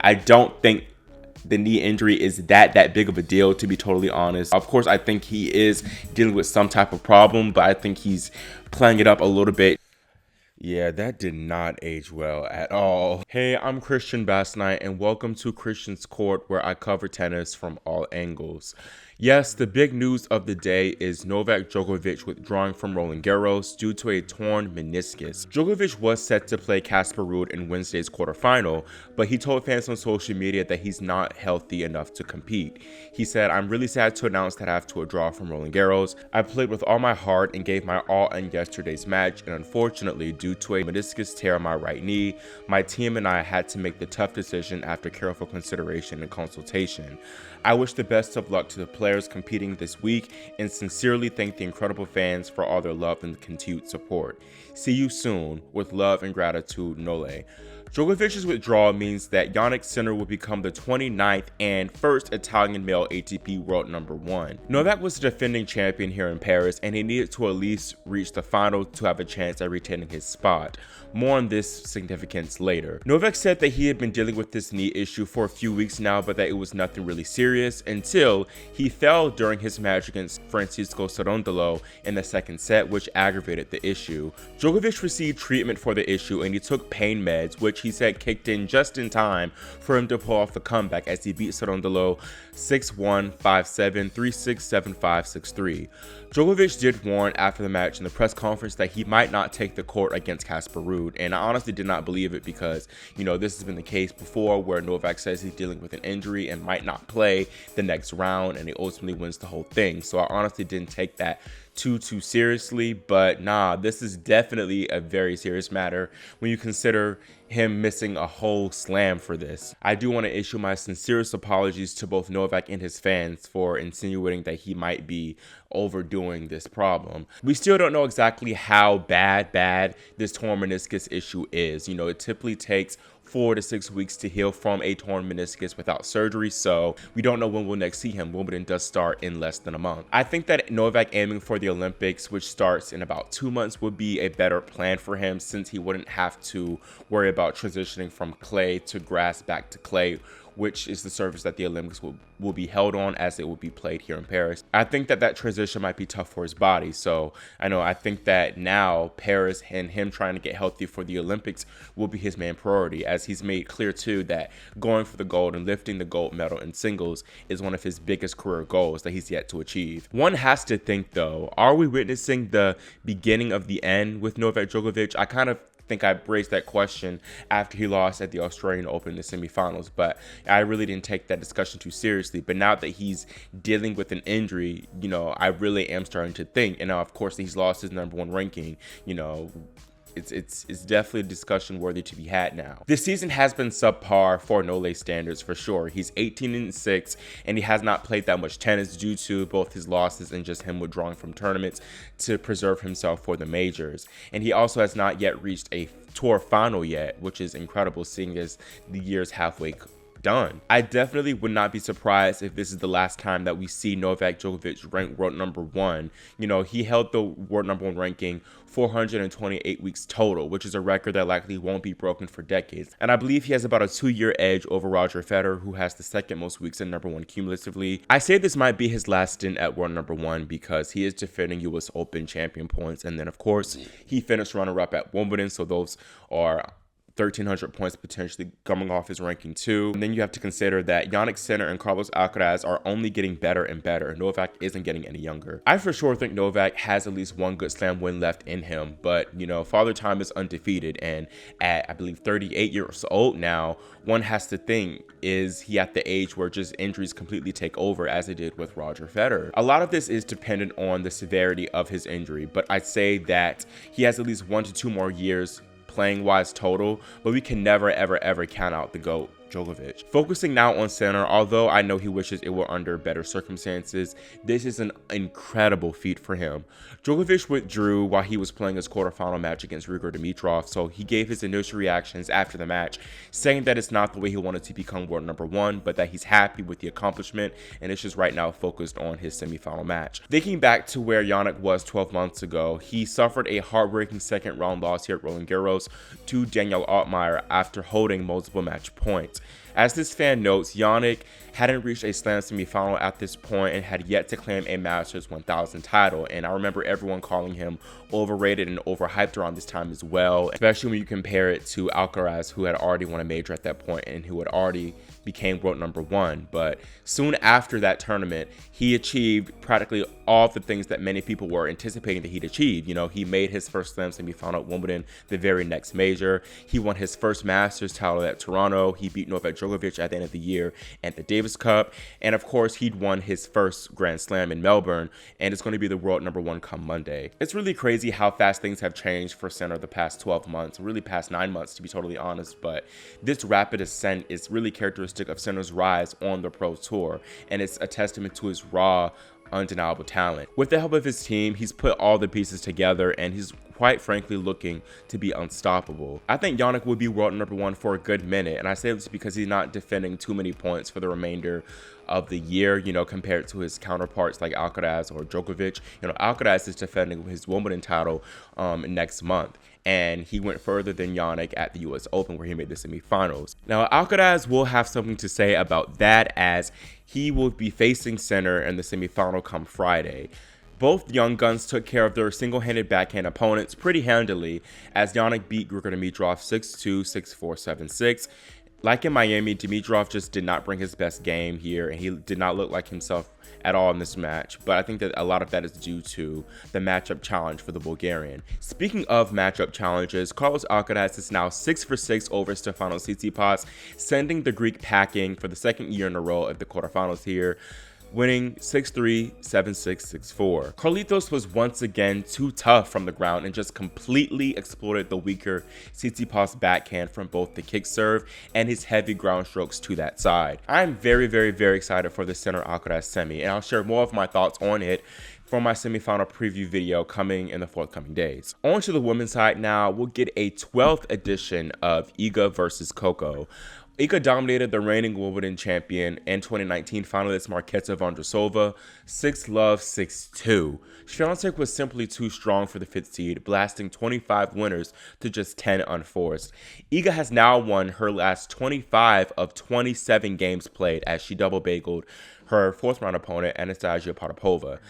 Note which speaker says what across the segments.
Speaker 1: I don't think the knee injury is that big of a deal, to be totally honest. Of course, I think he is dealing with some type of problem, but I think he's playing it up a little bit. Yeah, that did not age well at all. Hey, I'm Christian Basnight, and welcome to Christian's Court, where I cover tennis from all angles. Yes, the big news of the day is Novak Djokovic withdrawing from Roland Garros due to a torn meniscus. Djokovic was set to play Casper Ruud in Wednesday's quarterfinal, but he told fans on social media that he's not healthy enough to compete. He said, "I'm really sad to announce that I have to withdraw from Roland Garros. I played with all my heart and gave my all in yesterday's match, and unfortunately, due to a meniscus tear on my right knee, my team and I had to make the tough decision after careful consideration and consultation. I wish the best of luck to the players competing this week and sincerely thank the incredible fans for all their love and continued support. See you soon. With love and gratitude, Nole." Djokovic's withdrawal means that Jannik Sinner will become the 29th and first Italian male ATP world #1. Novak was the defending champion here in Paris, and he needed to at least reach the final to have a chance at retaining his spot. More on this significance later. Novak said that he had been dealing with this knee issue for a few weeks now, but that it was nothing really serious until he fell during his match against Francisco Cerundolo in the second set, which aggravated the issue. Djokovic received treatment for the issue, and he took pain meds, which he said kicked in just in time for him to pull off the comeback as he beat Cerundolo 6-1, 5-7, 3-6, 7-5, 6-3. Djokovic did warn after the match in the press conference that he might not take the court against Casper Ruud, and I honestly did not believe it because, this has been the case before where Novak says he's dealing with an injury and might not play the next round, and he ultimately wins the whole thing. So I honestly didn't take that too seriously, but nah, this is definitely a very serious matter when you consider him missing a whole slam for this. I do want to issue my sincerest apologies to both Novak and his fans for insinuating that he might be overdoing this problem. We still don't know exactly how bad this torn meniscus issue is. It typically takes 4 to 6 weeks to heal from a torn meniscus without surgery, so we don't know when we'll next see him. Wimbledon does start in less than a month. I think that Novak aiming for the Olympics, which starts in about 2 months, would be a better plan for him since he wouldn't have to worry about transitioning from clay to grass back to clay, which is the surface that the Olympics will be held on, as it will be played here in Paris. I think that transition might be tough for his body. So I think that now Paris and him trying to get healthy for the Olympics will be his main priority, as he's made clear too that going for the gold and lifting the gold medal in singles is one of his biggest career goals that he's yet to achieve. One has to think though, are we witnessing the beginning of the end with Novak Djokovic? I kind of think I raised that question after he lost at the Australian Open in the semifinals, but I really didn't take that discussion too seriously. But now that he's dealing with an injury, I really am starting to think, and now of course he's lost his #1 ranking, it's definitely a discussion worthy to be had now. This season has been subpar for Nole standards for sure. He's 18-6, and he has not played that much tennis due to both his losses and just him withdrawing from tournaments to preserve himself for the majors. And he also has not yet reached a tour final yet, which is incredible seeing as the year's halfway done. I definitely would not be surprised if this is the last time that we see Novak Djokovic ranked world #1. He held the world #1 ranking 428 weeks total, which is a record that likely won't be broken for decades. And I believe he has about a 2-year edge over Roger Federer, who has the second most weeks at #1 cumulatively. I say this might be his last stint at world #1 because he is defending US Open champion points, and then of course he finished runner-up at Wimbledon, so those are 1,300 points potentially coming off his ranking too. And then you have to consider that Jannik Sinner and Carlos Alcaraz are only getting better and better. Novak isn't getting any younger. I for sure think Novak has at least one good slam win left in him, but Father Time is undefeated, and at I believe 38 years old now, one has to think, is he at the age where just injuries completely take over as it did with Roger Federer? A lot of this is dependent on the severity of his injury, but I'd say that he has at least 1 to 2 more years playing wise total, but we can never ever count out the GOAT Djokovic. Focusing now on Sinner, although I know he wishes it were under better circumstances, this is an incredible feat for him. Djokovic withdrew while he was playing his quarterfinal match against Grigor Dimitrov, so he gave his initial reactions after the match, saying that it's not the way he wanted to become world #1, but that he's happy with the accomplishment and is just right now focused on his semifinal match. Thinking back to where Jannik was 12 months ago, he suffered a heartbreaking second round loss here at Roland Garros to Daniel Altmaier after holding multiple match points. As this fan notes, Jannik hadn't reached a slam semifinal at this point and had yet to claim a Masters 1000 title. And I remember everyone calling him overrated and overhyped around this time as well, especially when you compare it to Alcaraz, who had already won a major at that point and who had already became world #1. But soon after that tournament, he achieved practically all the things that many people were anticipating that he'd achieve. You know, he made his first slam semifinal at Wimbledon the very next major. He won his first Masters title at Toronto. He beat Novak Djokovic at the end of the year at the Davis Cup. And of course, he'd won his first Grand Slam in Melbourne, and it's going to be the world #1 come Monday. It's really crazy how fast things have changed for Sinner the past 12 months, really past 9 months to be totally honest. But this rapid ascent is really characteristic of Sinner's rise on the Pro Tour, and it's a testament to his raw, undeniable talent. With the help of his team, he's put all the pieces together, and he's quite frankly looking to be unstoppable. I think Jannik will be world #1 for a good minute, and I say this because he's not defending too many points for the remainder of the year, you know, compared to his counterparts like Alcaraz or Djokovic. You know, Alcaraz is defending his Wimbledon title next month, and he went further than Jannik at the US Open, where he made the semifinals. Now, Alcaraz will have something to say about that, as he will be facing Sinner in the semifinal come Friday. Both young guns took care of their single-handed backhand opponents pretty handily, as Jannik beat Grigor Dimitrov 6-2, 6-4, 7-6. Like in Miami, Dimitrov just did not bring his best game here, and he did not look like himself at all in this match, but I think that a lot of that is due to the matchup challenge for the Bulgarian. Speaking of matchup challenges, Carlos Alcaraz is now 6 for 6 over Stefanos Tsitsipas, sending the Greek packing for the second year in a row at the quarterfinals here, winning 6-3, 7-6, 6-4. Carlitos was once again too tough from the ground and just completely exploited the weaker Tsitsipas backhand from both the kick serve and his heavy ground strokes to that side. I'm very excited for the Sinner Alcaraz semi, and I'll share more of my thoughts on it for my semifinal preview video coming in the forthcoming days. On to the women's side now, we'll get a 12th edition of Iga versus Coco. Iga dominated the reigning Wimbledon champion and 2019 finalist Marketa Vondrousova 6-love, 6-2. Swiatek was simply too strong for the 5th seed, blasting 25 winners to just 10 unforced. Iga has now won her last 25 of 27 games played as she double-bageled her 4th-round opponent, Anastasia Potapova.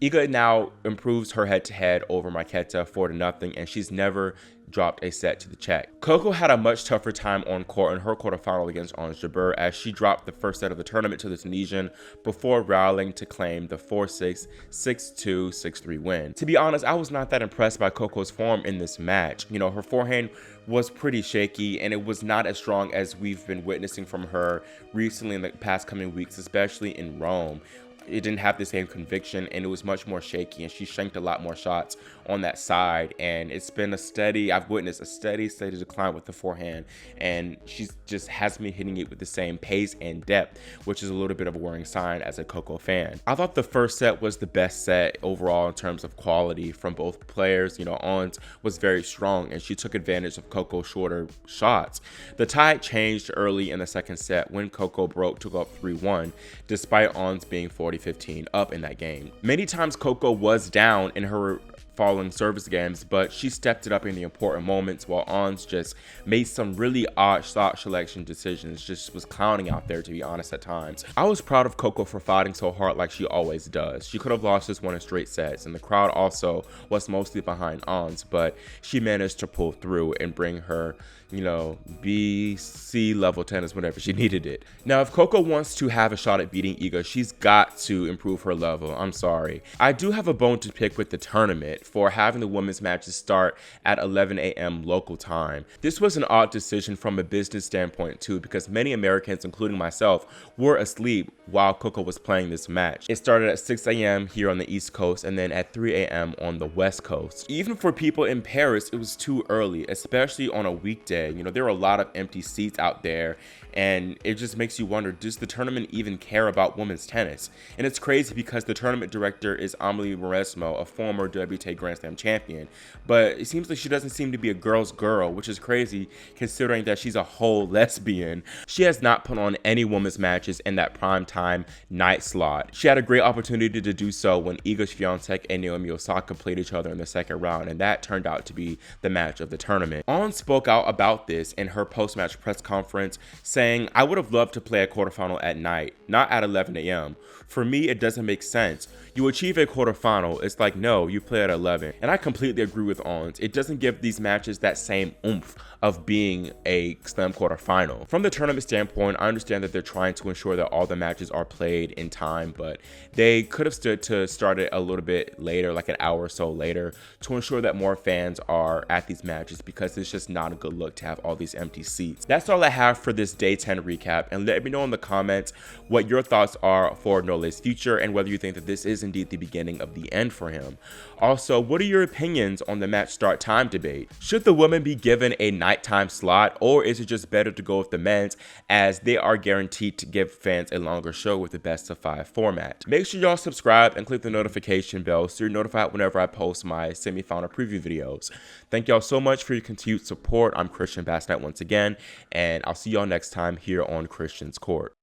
Speaker 1: Iga now improves her head-to-head over Marketa 4-0, and she's never dropped a set to the Czech. Coco had a much tougher time on court in her quarterfinal against Ons Jabeur, as she dropped the first set of the tournament to the Tunisian before rallying to claim the 4-6, 6-2, 6-3 win. To be honest, I was not that impressed by Coco's form in this match. You know, her forehand was pretty shaky, and it was not as strong as we've been witnessing from her recently in the past coming weeks, especially in Rome. It didn't have the same conviction, and it was much more shaky, and she shanked a lot more shots on that side, and it's been I've witnessed a steady decline with the forehand, and she just has me hitting it with the same pace and depth, which is a little bit of a worrying sign as a Coco fan. I thought the first set was the best set overall in terms of quality from both players. You know, Ons was very strong, and she took advantage of Coco's shorter shots. The tide changed early in the second set when Coco took up 3-1, despite Ons being 40-15 up in that game. Many times Coco was down in her following service games, but she stepped it up in the important moments, while Ons just made some really odd shot selection decisions, just was clowning out there, to be honest, at times. I was proud of Coco for fighting so hard like she always does. She could have lost this one in straight sets, and the crowd also was mostly behind Ons, but she managed to pull through and bring her, you know, B-C level tennis whenever she needed it. Now, if Coco wants to have a shot at beating Iga, she's got to improve her level. I'm sorry. I do have a bone to pick with the tournament for having the women's matches start at 11 a.m. local time. This was an odd decision from a business standpoint too, because many Americans, including myself, were asleep while Coco was playing this match. It started at 6 a.m. here on the East Coast and then at 3 a.m. on the West Coast. Even for people in Paris, it was too early, especially on a weekday. You know, there were a lot of empty seats out there, and it just makes you wonder, does the tournament even care about women's tennis? And it's crazy because the tournament director is Amelie Mauresmo, a former WTA Grand Slam champion, but it seems like she doesn't seem to be a girl's girl, which is crazy considering that she's a whole lesbian. She has not put on any women's matches in that primetime night slot. She had a great opportunity to do so when Iga Swiatek and Naomi Osaka played each other in the second round, and that turned out to be the match of the tournament. On spoke out about about this in her post-match press conference, saying, "I would have loved to play a quarterfinal at night, not at 11 a.m. For me, it doesn't make sense. You achieve a quarterfinal, it's like, no, you play at 11. And I completely agree with Ons. It doesn't give these matches that same oomph of being a slam quarterfinal. From the tournament standpoint, I understand that they're trying to ensure that all the matches are played in time, but they could have stood to start it a little bit later, like an hour or so later, to ensure that more fans are at these matches, because it's just not a good look to have all these empty seats. That's all I have for this day 10 recap, and let me know in the comments what your thoughts are for Nole's future and whether you think that this is indeed the beginning of the end for him. Also, what are your opinions on the match start time debate? Should the women be given a nighttime slot, or is it just better to go with the men's, as they are guaranteed to give fans a longer show with the best of 5 format? Make sure y'all subscribe and click the notification bell so you're notified whenever I post my semifinal preview videos. Thank y'all so much for your continued support. I'm Christian Bassnight once again, and I'll see y'all next time here on Christian's Court.